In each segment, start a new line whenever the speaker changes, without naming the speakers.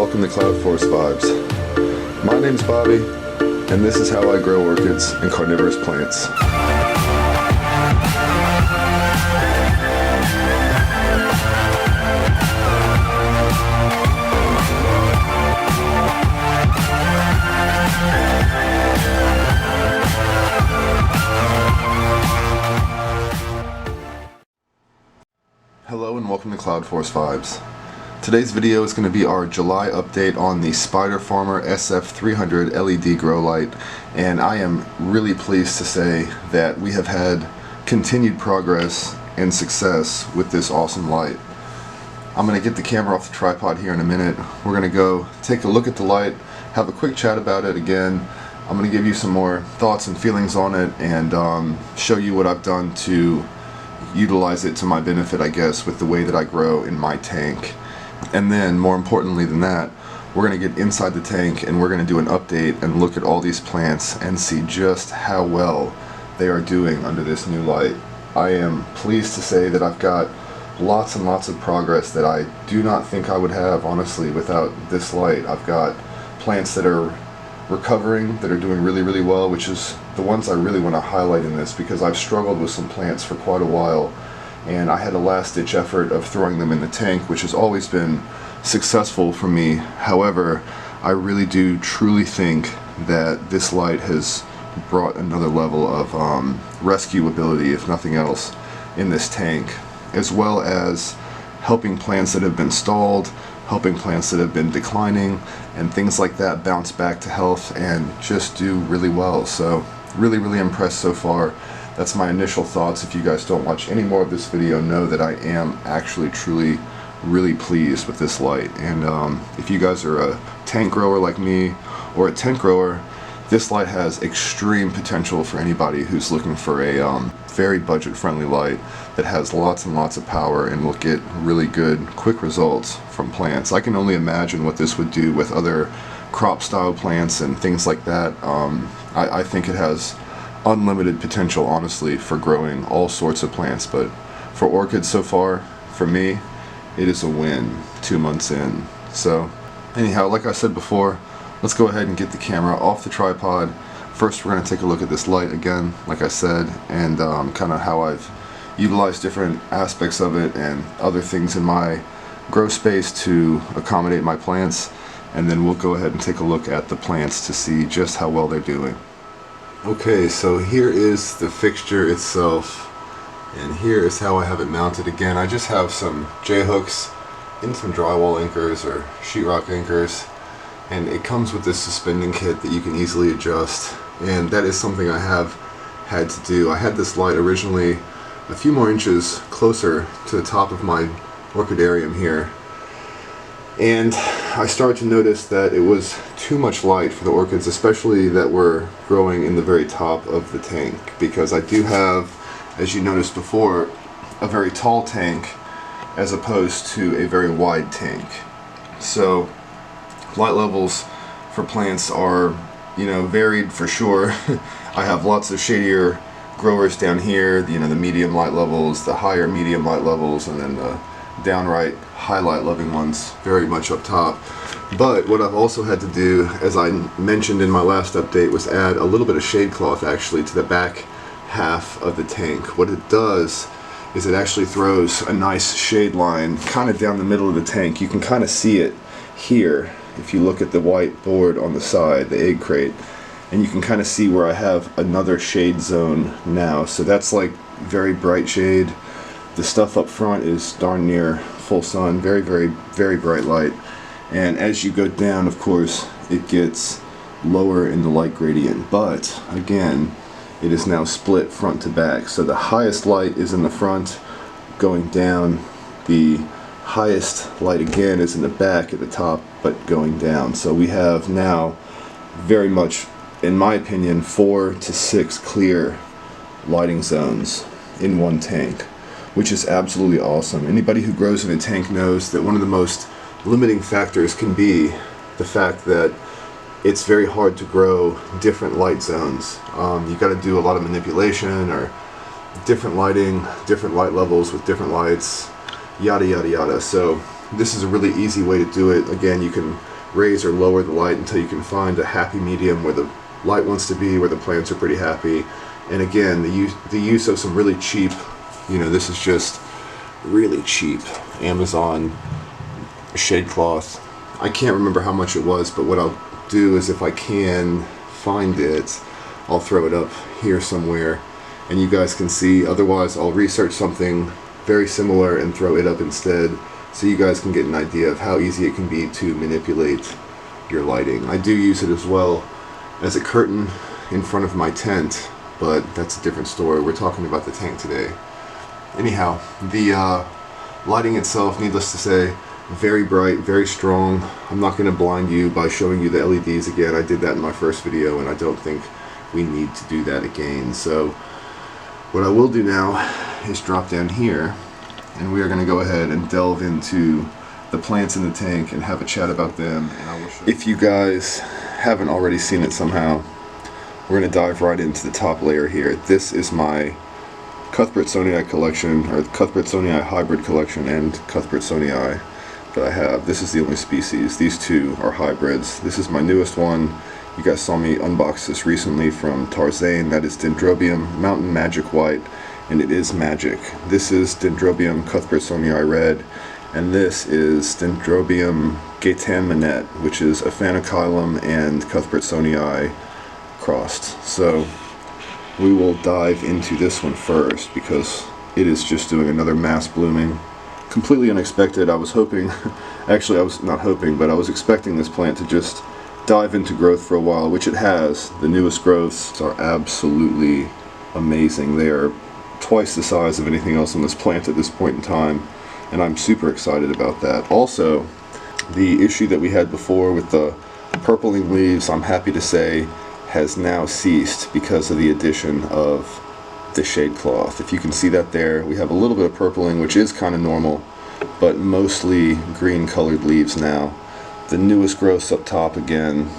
welcome to Cloud Forest Vibes. My name's Bobby, and this is how I grow orchids and carnivorous plants. Hello and welcome to Cloud Forest Vibes. Today's video is going to be our July update on the Spiderfarmer SF-300 LED grow light, and I am really pleased to say that we have had continued progress and success with this awesome light. I'm going to get the camera off the tripod here in a minute. We're going to go take a look at the light, have a quick chat about it again. I'm going to give you some more thoughts and feelings on it and show you what I've done to utilize it to my benefit, I guess, with the way that I grow in my tank. And then, more importantly than that, we're going to get inside the tank and we're going to do an update and look at all these plants and see just how well they are doing under this new light. I am pleased to say that I've got lots and lots of progress that I do not think I would have, honestly, without this light. I've got plants that are recovering, that are doing really, really well, which is the ones I really want to highlight in this, because I've struggled with some plants for quite a while. And I had a last-ditch effort of throwing them in the tank, which has always been successful for me. However, I really do truly think that this light has brought another level of rescue ability, if nothing else, in this tank, as well as helping plants that have been stalled, helping plants that have been declining, and things like that bounce back to health and just do really well. So really, really impressed so far. That's my initial thoughts. If you guys don't watch any more of this video, know that I am actually truly really pleased with this light. And if you guys are a tank grower like me or a tent grower, this light has extreme potential for anybody who's looking for a very budget friendly light that has lots and lots of power and will get really good quick results from plants. I can only imagine what this would do with other crop style plants and things like that. I think it has unlimited potential, honestly, for growing all sorts of plants, but for orchids so far, for me, it is a win 2 months in. So anyhow, like I said before, let's go ahead and get the camera off the tripod. First, we're going to take a look at this light again, like I said, and kind of how I've utilized different aspects of it and other things in my grow space to accommodate my plants, and then we'll go ahead and take a look at the plants to see just how well they're doing. Okay, so here is the fixture itself, and here is how I have it mounted. Again, I just have some J-hooks and some drywall anchors or sheetrock anchors, and it comes with this suspending kit that you can easily adjust, and that is something I have had to do. I had this light originally a few more inches closer to the top of my orchidarium here, and I started to notice that it was too much light for the orchids, especially that were growing in the very top of the tank, because I do have, as you noticed before, a very tall tank as opposed to a very wide tank. So light levels for plants are, you know, varied for sure. I have lots of shadier growers down here, you know, the medium light levels, the higher medium light levels, and then the downright highlight loving ones very much up top. But what I've also had to do, as I mentioned in my last update, was add a little bit of shade cloth actually to the back half of the tank. What it does is it actually throws a nice shade line kind of down the middle of the tank. You can kind of see it here if you look at the white board on the side, the egg crate, and you can kind of see where I have another shade zone now. So that's like very bright shade. The stuff up front is darn near full sun, very, very, very bright light. And as you go down, of course, it gets lower in the light gradient. But again, it is now split front to back. So the highest light is in the front going down. The highest light again is in the back at the top, but going down. So we have now very much, in my opinion, 4 to 6 clear lighting zones in one tank, which is absolutely awesome. Anybody who grows in a tank knows that one of the most limiting factors can be the fact that it's very hard to grow different light zones. You got to do a lot of manipulation or different lighting, different light levels with different lights, yada yada yada. So this is a really easy way to do it. Again, you can raise or lower the light until you can find a happy medium where the light wants to be, where the plants are pretty happy. And again, the use of some really cheap, this is just really cheap Amazon shade cloth. I can't remember how much it was, but what I'll do is, if I can find it, I'll throw it up here somewhere and you guys can see. Otherwise, I'll research something very similar and throw it up instead, so you guys can get an idea of how easy it can be to manipulate your lighting. I do use it as well as a curtain in front of my tent, but that's a different story. We're talking about the tank today. Anyhow, the lighting itself, needless to say, very bright, very strong. I'm not going to blind you by showing you the LEDs again. I did that in my first video, and I don't think we need to do that again. So what I will do now is drop down here, and we are going to go ahead and delve into the plants in the tank and have a chat about them. And I will show you. If you guys haven't already seen it somehow, we're going to dive right into the top layer here. This is my Cuthbertsonii collection, or Cuthbertsonii hybrid collection, and Cuthbertsonii that I have. This is the only species. These two are hybrids. This is my newest one. You guys saw me unbox this recently from Tarzane. That is Dendrobium Mountain Magic White, and it is magic. This is Dendrobium Cuthbertsonii Red, and this is Dendrobium Gaetan, which is Aphanechiolum and Cuthbertsonii crossed. So we will dive into this one first because it is just doing another mass blooming. Completely unexpected. I was hoping, actually I was not hoping, but I was expecting this plant to just dive into growth for a while, which it has. The newest growths are absolutely amazing. They are twice the size of anything else on this plant at this point in time, and I'm super excited about that. Also, the issue that we had before with the purpling leaves, I'm happy to say, has now ceased because of the addition of the shade cloth. If you can see that there, we have a little bit of purpling, which is kind of normal, but mostly green colored leaves now. The newest growths up top, again,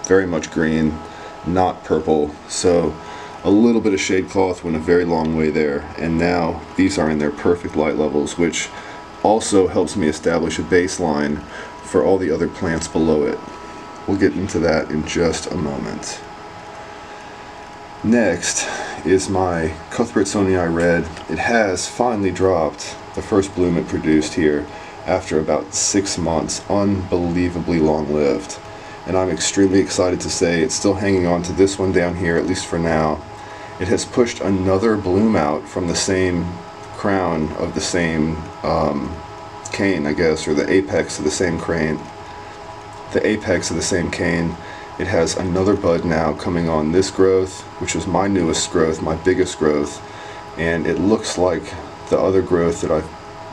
very much green, not purple, so a little bit of shade cloth went a very long way there, and now these are in their perfect light levels, which also helps me establish a baseline for all the other plants below it. We'll get into that in just a moment. Next is my Cuthbertsonii Red. It has finally dropped the first bloom it produced here after about 6 months. Unbelievably long-lived. And I'm extremely excited to say it's still hanging on to this one down here, at least for now. It has pushed another bloom out from the same crown of the same cane, I guess, or the apex of the same crane. The apex of the same cane. It has another bud now coming on this growth, which was my newest growth, my biggest growth, and it looks like the other growth that I've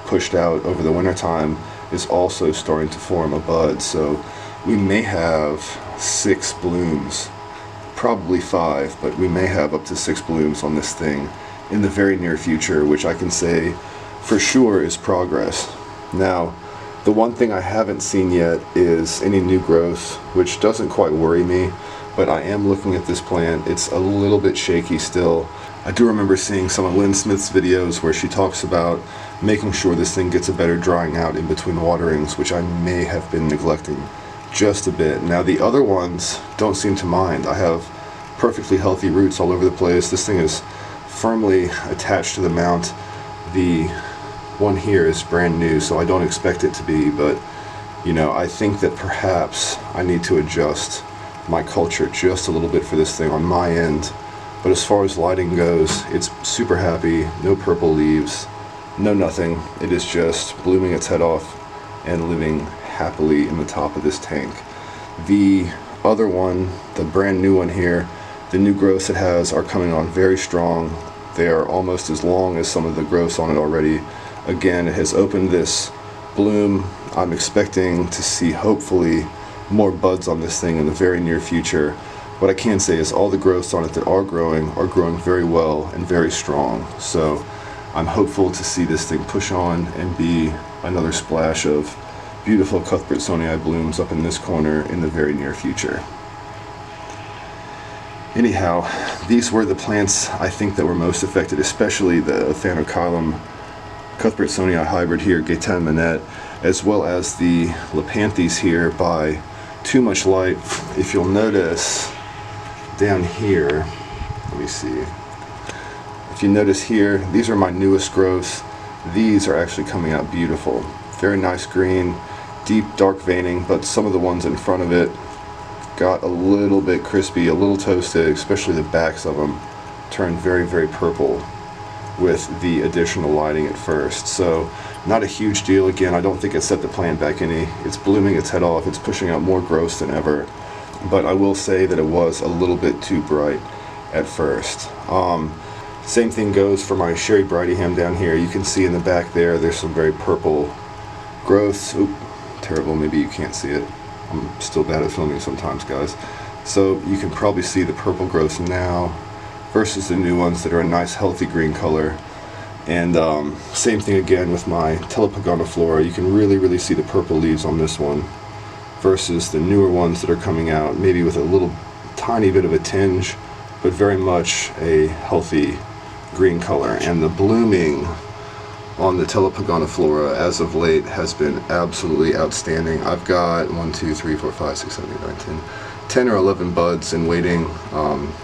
pushed out over the winter time is also starting to form a bud. So we may have 6 blooms, probably 5, but we may have up to 6 blooms on this thing in the very near future, which I can say for sure is progress. Now, the one thing I haven't seen yet is any new growth, which doesn't quite worry me, but I am looking at this plant. It's a little bit shaky still. I do remember seeing some of Lynn Smith's videos where she talks about making sure this thing gets a better drying out in between waterings, which I may have been neglecting just a bit. Now the other ones don't seem to mind. I have perfectly healthy roots all over the place. This thing is firmly attached to the mount. The one here is brand new, so I don't expect it to be, but I think that perhaps I need to adjust my culture just a little bit for this thing on my end. But as far as lighting goes, it's super happy. No purple leaves, no nothing. It is just blooming its head off and living happily in the top of this tank. The other one, the brand new one here, the new growths it has are coming on very strong. They are almost as long as some of the growths on it already. Again, it has opened this bloom. I'm expecting to see, hopefully, more buds on this thing in the very near future. What I can say is all the growths on it that are growing very well and very strong. So I'm hopeful to see this thing push on and be another splash of beautiful Cuthbertsonii blooms up in this corner in the very near future. Anyhow, these were the plants I think that were most affected, especially the Aphanechiolum Cuthbertsonii hybrid here, Gaetan, as well as the Lepanthes here by too much light. If you'll notice down here, let me see. If you notice here, these are my newest growths. These are actually coming out beautiful. Very nice green, deep dark veining, but some of the ones in front of it got a little bit crispy, a little toasted, especially the backs of them turned very, very purple with the additional lighting at first. So not a huge deal. Again, I don't think it set the plant back any. It's blooming its head off. It's pushing out more growths than ever. But I will say that it was a little bit too bright at first. Same thing goes for my Sherry Bridingham down here. You can see in the back there's some very purple growths. Oop, terrible, maybe you can't see it. I'm still bad at filming sometimes, guys. So you can probably see the purple growths now versus the new ones that are a nice healthy green color. And same thing again with my Telepogoniflora. You can really see the purple leaves on this one versus the newer ones that are coming out, maybe with a little tiny bit of a tinge, but very much a healthy green color. And the blooming on the Telepogoniflora as of late has been absolutely outstanding. I've got 1, 2, 3, 4, 5, 6, 7, 8, 9, 10 or 11 buds in waiting.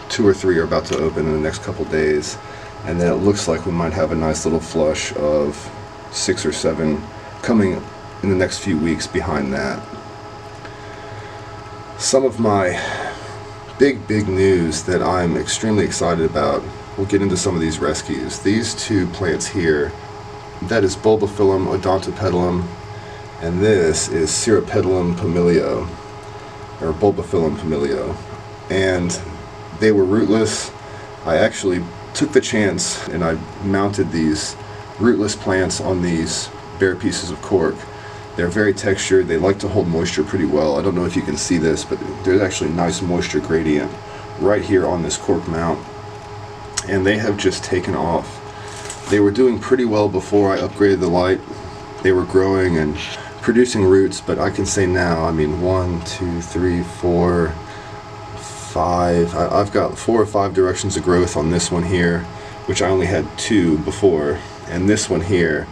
2 or 3 are about to open in the next couple days, and then it looks like we might have a nice little flush of 6 or 7 coming in the next few weeks behind that. Some of my big news that I'm extremely excited about, we'll get into some of these rescues. These two plants here, that is Bulbophyllum odontopetalum, and this is Spiderfarmer pumilio, or Bulbophyllum pumilio. And they were rootless. I actually took the chance and I mounted these rootless plants on these bare pieces of cork. They're very textured. They like to hold moisture pretty well. I don't know if you can see this, but there's actually a nice moisture gradient right here on this cork mount. And they have just taken off. They were doing pretty well before I upgraded the light. They were growing and producing roots, but I can say now, I mean, 1, 2, 3, 4, 5. I've got 4 or 5 directions of growth on this one here, which I only had 2 before. And this one here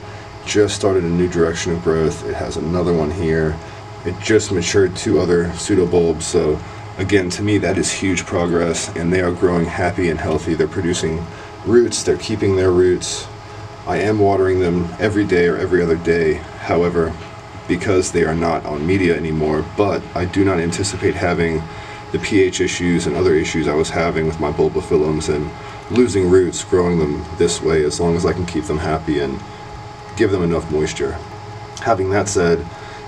just started a new direction of growth. It has another one here. It just matured 2 other pseudobulbs. So again, to me, that is huge progress, and they are growing happy and healthy. They're producing roots. They're keeping their roots. I am watering them every day or every other day, however, because they are not on media anymore, but I do not anticipate having the pH issues and other issues I was having with my Bulbophyllums and losing roots growing them this way, as long as I can keep them happy and give them enough moisture. Having that said,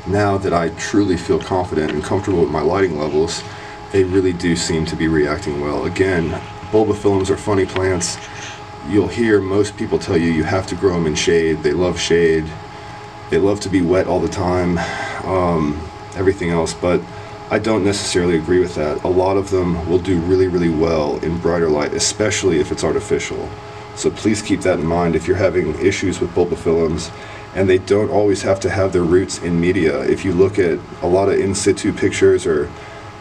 now that I truly feel confident and comfortable with my lighting levels, they really do seem to be reacting well. Again, Bulbophyllums are funny plants. You'll hear most people tell you you have to grow them in shade. They love shade. They love to be wet all the time, everything else, but I don't necessarily agree with that. A lot of them will do really well in brighter light, especially if it's artificial. So please keep that in mind if you're having issues with Bulbophyllums, and they don't always have to have their roots in media. If you look at a lot of in situ pictures or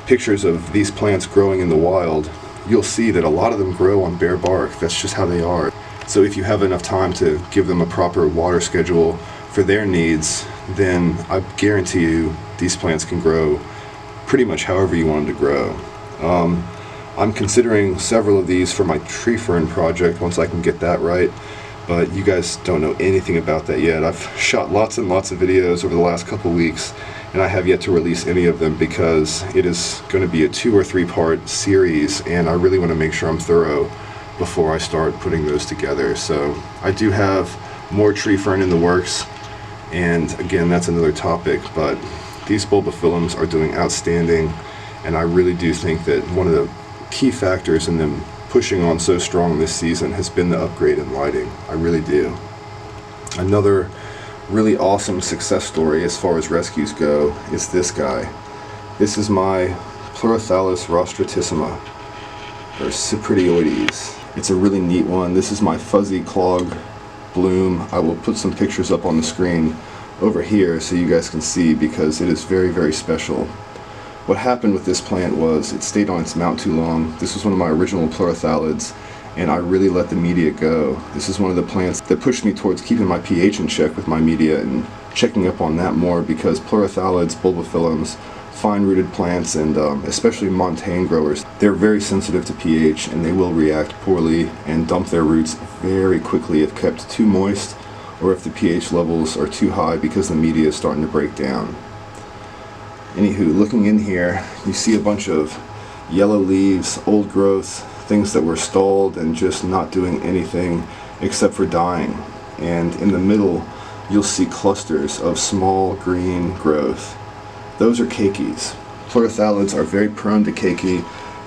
pictures of these plants growing in the wild, you'll see that a lot of them grow on bare bark. That's just how they are. So if you have enough time to give them a proper water schedule for their needs, then I guarantee you these plants can grow pretty much however you want them to grow. I'm considering several of these for my tree fern project once I can get that right, but you guys don't know anything about that yet. I've shot lots and lots of videos over the last couple weeks, and I have yet to release any of them because it is going to be a 2 or 3 part series, and I really want to make sure I'm thorough before I start putting those together. So I do have more tree fern in the works, and again, that's another topic, but these Bulbophyllums are doing outstanding, and I really do think that one of the key factors in them pushing on so strong this season has been the upgrade in lighting. I really do. Another really awesome success story as far as rescues go is this guy. This is my Pleurothallis rostratissima, or Cypridioides. It's a really neat one. This is my fuzzy clog bloom. I will put some pictures up on the screen over here so you guys can see, because it is very special. What happened with this plant was it stayed on its mount too long. This was one of my original Pleurothallids, and I really let the media go. This is one of the plants that pushed me towards keeping my pH in check with my media and checking up on that more, because Pleurothallids, Bulbophyllums, fine-rooted plants, and especially montane growers, they're very sensitive to pH, and they will react poorly and dump their roots very quickly if kept too moist or if the pH levels are too high because the media is starting to break down. Anywho, looking in here, you see a bunch of yellow leaves, old growth, things that were stalled and just not doing anything except for dying. And in the middle, you'll see clusters of small green growth. Those are keikis. Pleurothallids are very prone to keiki,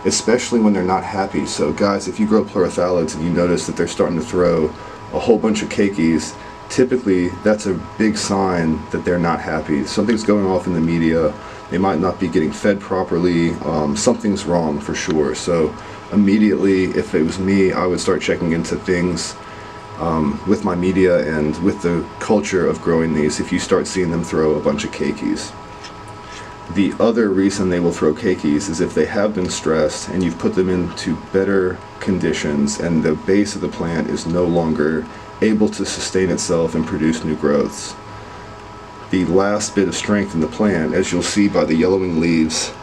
especially when they're not happy. So guys, if you grow pleurothallids and you notice that they're starting to throw a whole bunch of keikis, typically that's a big sign that they're not happy. Something's going off in the media. They might not be getting fed properly. Something's wrong for sure. So immediately, if it was me, I would start checking into things with my media and with the culture of growing these if you start seeing them throw a bunch of keikis. The other reason they will throw keikis is if they have been stressed and you've put them into better conditions and the base of the plant is no longer able to sustain itself and produce new growths. The last bit of strength in the plant, as you'll see by the yellowing leaves,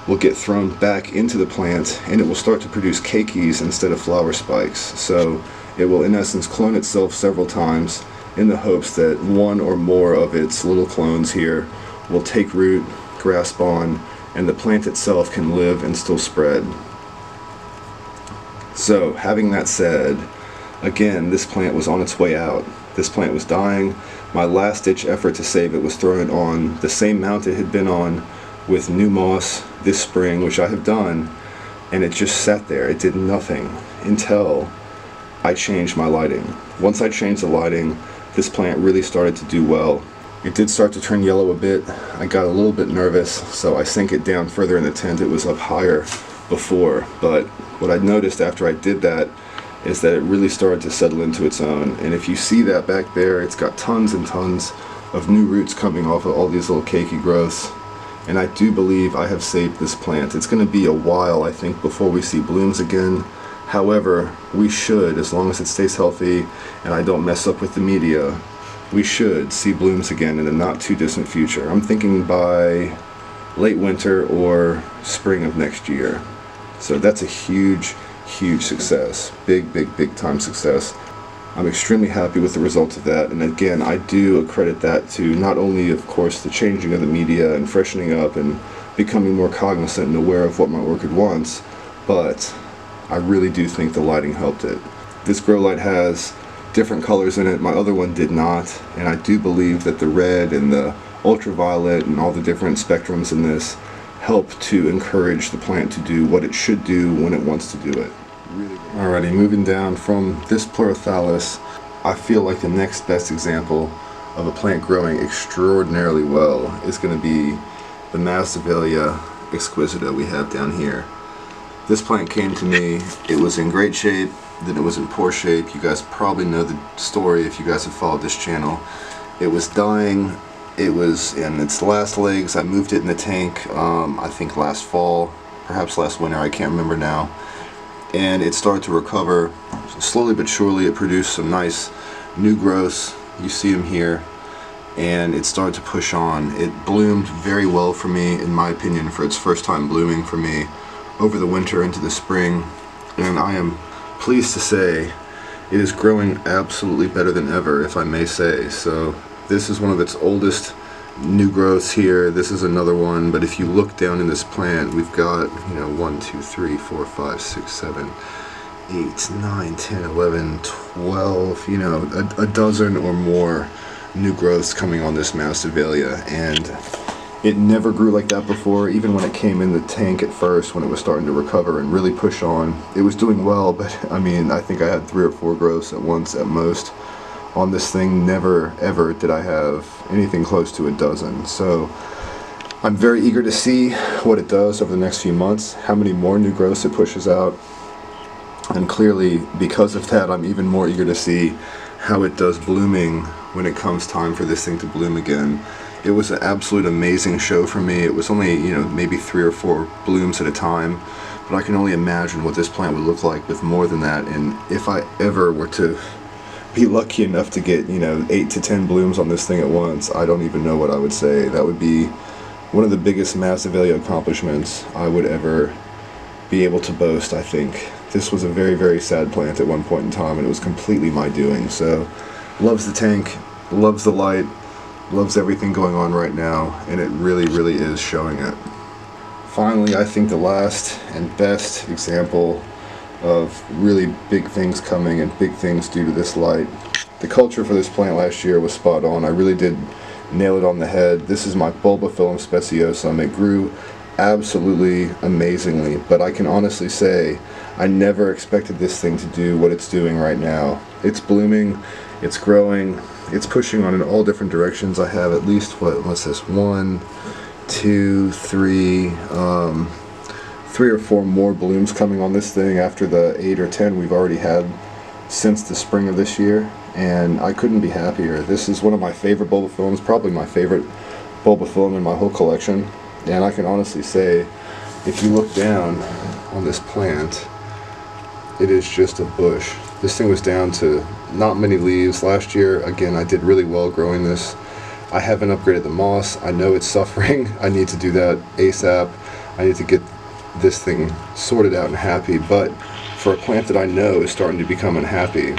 will get thrown back into the plant and it will start to produce keikis instead of flower spikes. So it will in essence clone itself several times in the hopes that one or more of its little clones here will take root, grasp on, and the plant itself can live and still spread. So having that said, again, this plant was on its way out. This plant was dying. My last ditch effort to save it was throwing it on the same mount it had been on with new moss this spring, which I have done, and it just sat there. It did nothing until I changed my lighting. Once I changed the lighting, this plant really started to do well. It did start to turn yellow a bit. I got a little bit nervous, so I sank it down further in the tent. It was up higher before, but what I noticed after I did that is that it really started to settle into its own. And if you see that back there, it's got tons and tons of new roots coming off of all these little keiki growths. And I do believe I have saved this plant. It's going to be a while, I think, before we see blooms again. However, we should, as long as it stays healthy and I don't mess up with the media, we should see blooms again in the not too distant future. I'm thinking by late winter or spring of next year. So that's a huge success. Big time success. I'm extremely happy with the results of that, and again, I do accredit that to not only, of course, the changing of the media and freshening up and becoming more cognizant and aware of what my orchid wants, but I really do think the lighting helped it. This grow light has different colors in it. My other one did not, and I do believe that the red and the ultraviolet and all the different spectrums in this help to encourage the plant to do what it should do when it wants to do it. Alrighty, moving down from this Pleurothallis, I feel like the next best example of a plant growing extraordinarily well is going to be the Masdevallia exquisita we have down here. This plant came to me, it was in great shape, then it was in poor shape. You guys probably know the story if you guys have followed this channel. It was dying, it was in its last legs. I moved it in the tank, I think last fall, perhaps last winter, I can't remember now. And it started to recover slowly but surely. It produced some nice new growths. You see them here. And it started to push on. It bloomed very well for me, in my opinion, for its first time blooming for me over the winter into the spring. And I am pleased to say it is growing absolutely better than ever, if I may say. So this is one of its oldest new growths here. This is another one, but if you look down in this plant, we've got, 1, 2, 3, 4, 5, 6, 7, 8, 9, 10, 11, 12, a dozen or more new growths coming on this Masdevallia, and it never grew like that before. Even when it came in the tank at first, when it was starting to recover and really push on, it was doing well, but I think I had 3 or 4 growths at once at most on this thing. Never ever did I have anything close to a dozen. So I'm very eager to see what it does over the next few months, how many more new growths it pushes out, and clearly because of that I'm even more eager to see how it does blooming when it comes time for this thing to bloom again. It was an absolute amazing show for me. It was only maybe 3 or 4 blooms at a time, but I can only imagine what this plant would look like with more than that. And if I ever were to be lucky enough to get 8 to 10 blooms on this thing at once, I don't even know what I would say. That would be one of the biggest Massavelia accomplishments I would ever be able to boast, I think. This was a very, very sad plant at one point in time, and it was completely my doing. So, loves the tank, loves the light, loves everything going on right now, and it really, really is showing it. Finally, I think the last and best example of really big things coming and big things due to this light. The culture for this plant last year was spot on. I really did nail it on the head. This is my Bulbophyllum speciosum. It grew absolutely amazingly, but I can honestly say I never expected this thing to do what it's doing right now. It's blooming, it's growing, it's pushing on in all different directions. I have at least, what's this, 1, 2, 3, 3 or 4 more blooms coming on this thing after the 8 or 10 we've already had since the spring of this year, and I couldn't be happier. This is one of my favorite Bulbophyllums, probably my favorite Bulbophyllum in my whole collection, and I can honestly say, if you look down on this plant, it is just a bush. This thing was down to not many leaves. Last year, again, I did really well growing this. I haven't upgraded the moss. I know it's suffering. I need to do that ASAP. I need to get this thing sorted out and happy, but for a plant that I know is starting to become unhappy,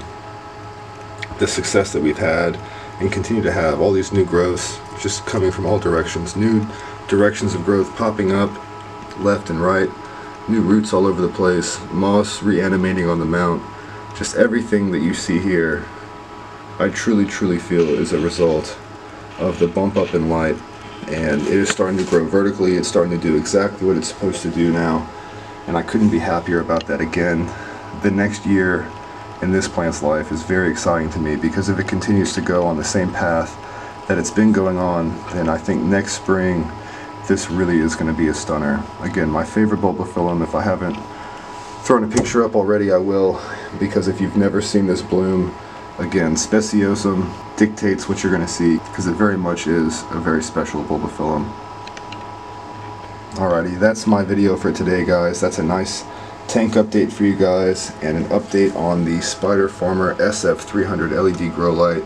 the success that we've had and continue to have, all these new growths just coming from all directions, new directions of growth popping up left and right, new roots all over the place, moss reanimating on the mount, just everything that you see here, I truly, truly feel is a result of the bump up in light. And it is starting to grow vertically. It's starting to do exactly what it's supposed to do now, and I couldn't be happier about that. Again, the next year in this plant's life is very exciting to me, because if it continues to go on the same path that it's been going on, then I think next spring this really is going to be a stunner. Again, my favorite Bulbophyllum. If I haven't thrown a picture up already, I will, because if you've never seen this bloom, again, speciosum dictates what you're going to see, because it very much is a very special Bulbophyllum. Alrighty, that's my video for today, guys. That's a nice tank update for you guys, and an update on the Spiderfarmer SF-300 LED grow light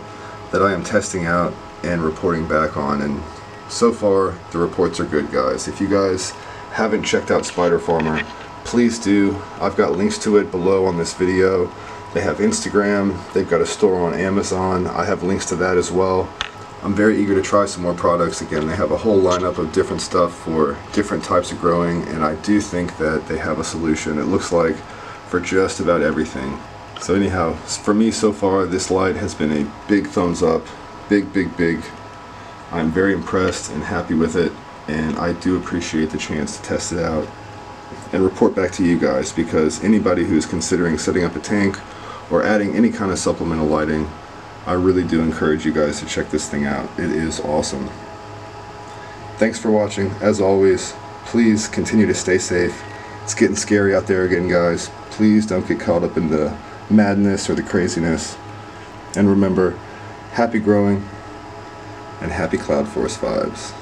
that I am testing out and reporting back on. And so far, the reports are good, guys. If you guys haven't checked out Spiderfarmer, please do. I've got links to it below on this video. They have Instagram, they've got a store on Amazon, I have links to that as well. I'm very eager to try some more products. Again, they have a whole lineup of different stuff for different types of growing, and I do think that they have a solution, it looks like, for just about everything. So anyhow, for me so far, this light has been a big thumbs up, big, big, big. I'm very impressed and happy with it, and I do appreciate the chance to test it out and report back to you guys, because anybody who's considering setting up a tank or adding any kind of supplemental lighting, I really do encourage you guys to check this thing out. It is awesome. Thanks for watching. As always, please continue to stay safe. It's getting scary out there again, guys. Please don't get caught up in the madness or the craziness. And remember, happy growing and happy Cloud Force vibes.